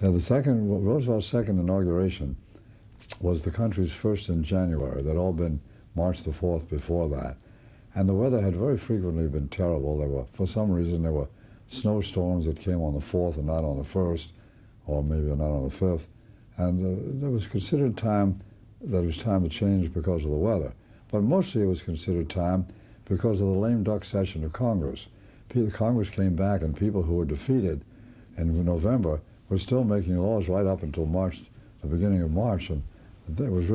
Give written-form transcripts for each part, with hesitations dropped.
Yeah, Roosevelt's second inauguration was the country's first in January. There'd all been March the 4th before that. And the weather had very frequently been terrible. For some reason, there were snowstorms that came on the 4th and not on the 1st, or maybe not on the 5th. And there was considered time that it was time to change because of the weather. But mostly it was considered time because of the lame duck session of Congress. Congress came back, and people who were defeated in November were still making laws right up until March, the beginning of March. And that was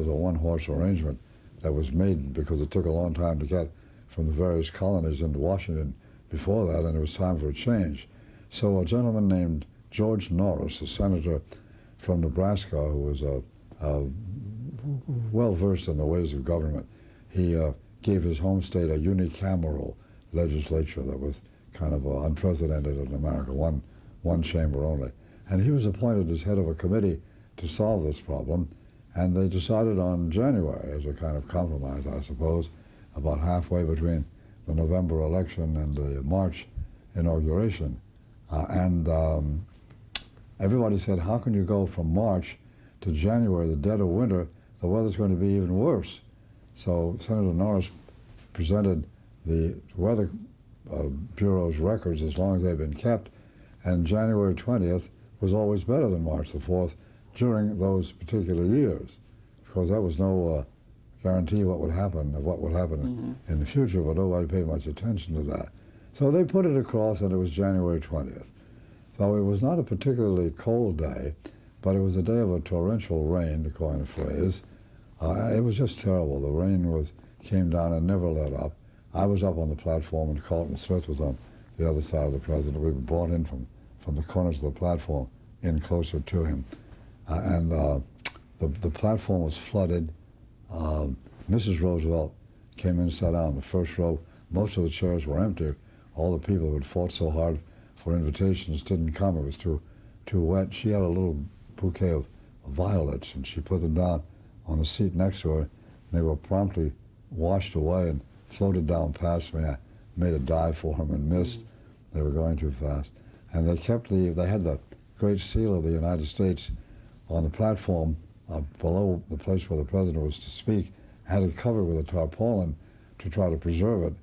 a one-horse arrangement that was made because it took a long time to get from the various colonies into Washington before that, and it was time for a change. So a gentleman named George Norris, a senator from Nebraska who was well-versed in the ways of government, he gave his home state a unicameral legislature that was kind of unprecedented in America, one chamber only. And he was appointed as head of a committee to solve this problem, and they decided on January as a kind of compromise, I suppose, about halfway between the November election and the March inauguration. Everybody said, how can you go from March to January, the dead of winter? The weather's going to be even worse. So Senator Norris presented the Weather Bureau's records as long as they've been kept, and January 20th was always better than March the 4th during those particular years. Of course, that was no guarantee what would happen in the future, but nobody paid much attention to that. So they put it across, and it was January 20th. So it was not a particularly cold day, but it was a day of a torrential rain, to coin a phrase. It was just terrible. The rain came down and never let up. I was up on the platform, and Carlton Smith was on the other side of the president. We were brought in from the corners of the platform in closer to him. The platform was flooded. Mrs. Roosevelt came in, sat down in the first row. Most of the chairs were empty. All the people who had fought so hard for invitations didn't come. It was too wet. She had a little bouquet of violets, and she put them down on the seat next to her. They were promptly washed away and floated down past me. I made a dive for them and missed. They were going too fast. And they had the Great Seal of the United States on the platform below the place where the president was to speak, had it covered with a tarpaulin to try to preserve it,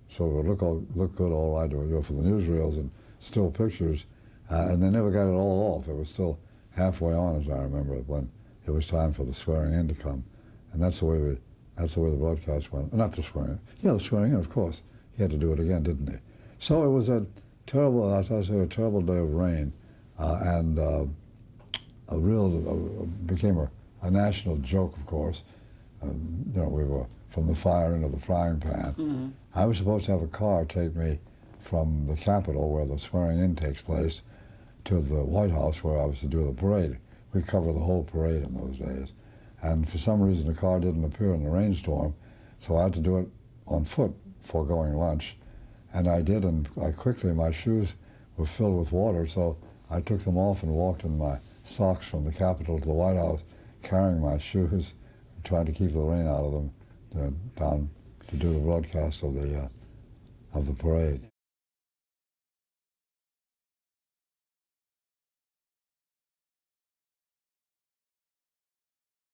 so it would look good all right for the newsreels and still pictures. And they never got it all off. It was still halfway on, as I remember, when it was time for the swearing in to come. And that's the way the broadcast went. Not the swearing in. Yeah, the swearing in, of course. He had to do it again, didn't he? So it was a terrible, as I say, a terrible day of rain, became a national joke, of course. We were from the fire into the frying pan. I was supposed to have a car take me from the Capitol, where the swearing-in takes place, to the White House, where I was to do the parade. We covered the whole parade in those days. And for some reason, the car didn't appear in the rainstorm, so I had to do it on foot foregoing lunch. And I did, and my shoes were filled with water, so I took them off and walked in my socks from the Capitol to the White House, carrying my shoes, trying to keep the rain out of them, down to do the broadcast of the parade.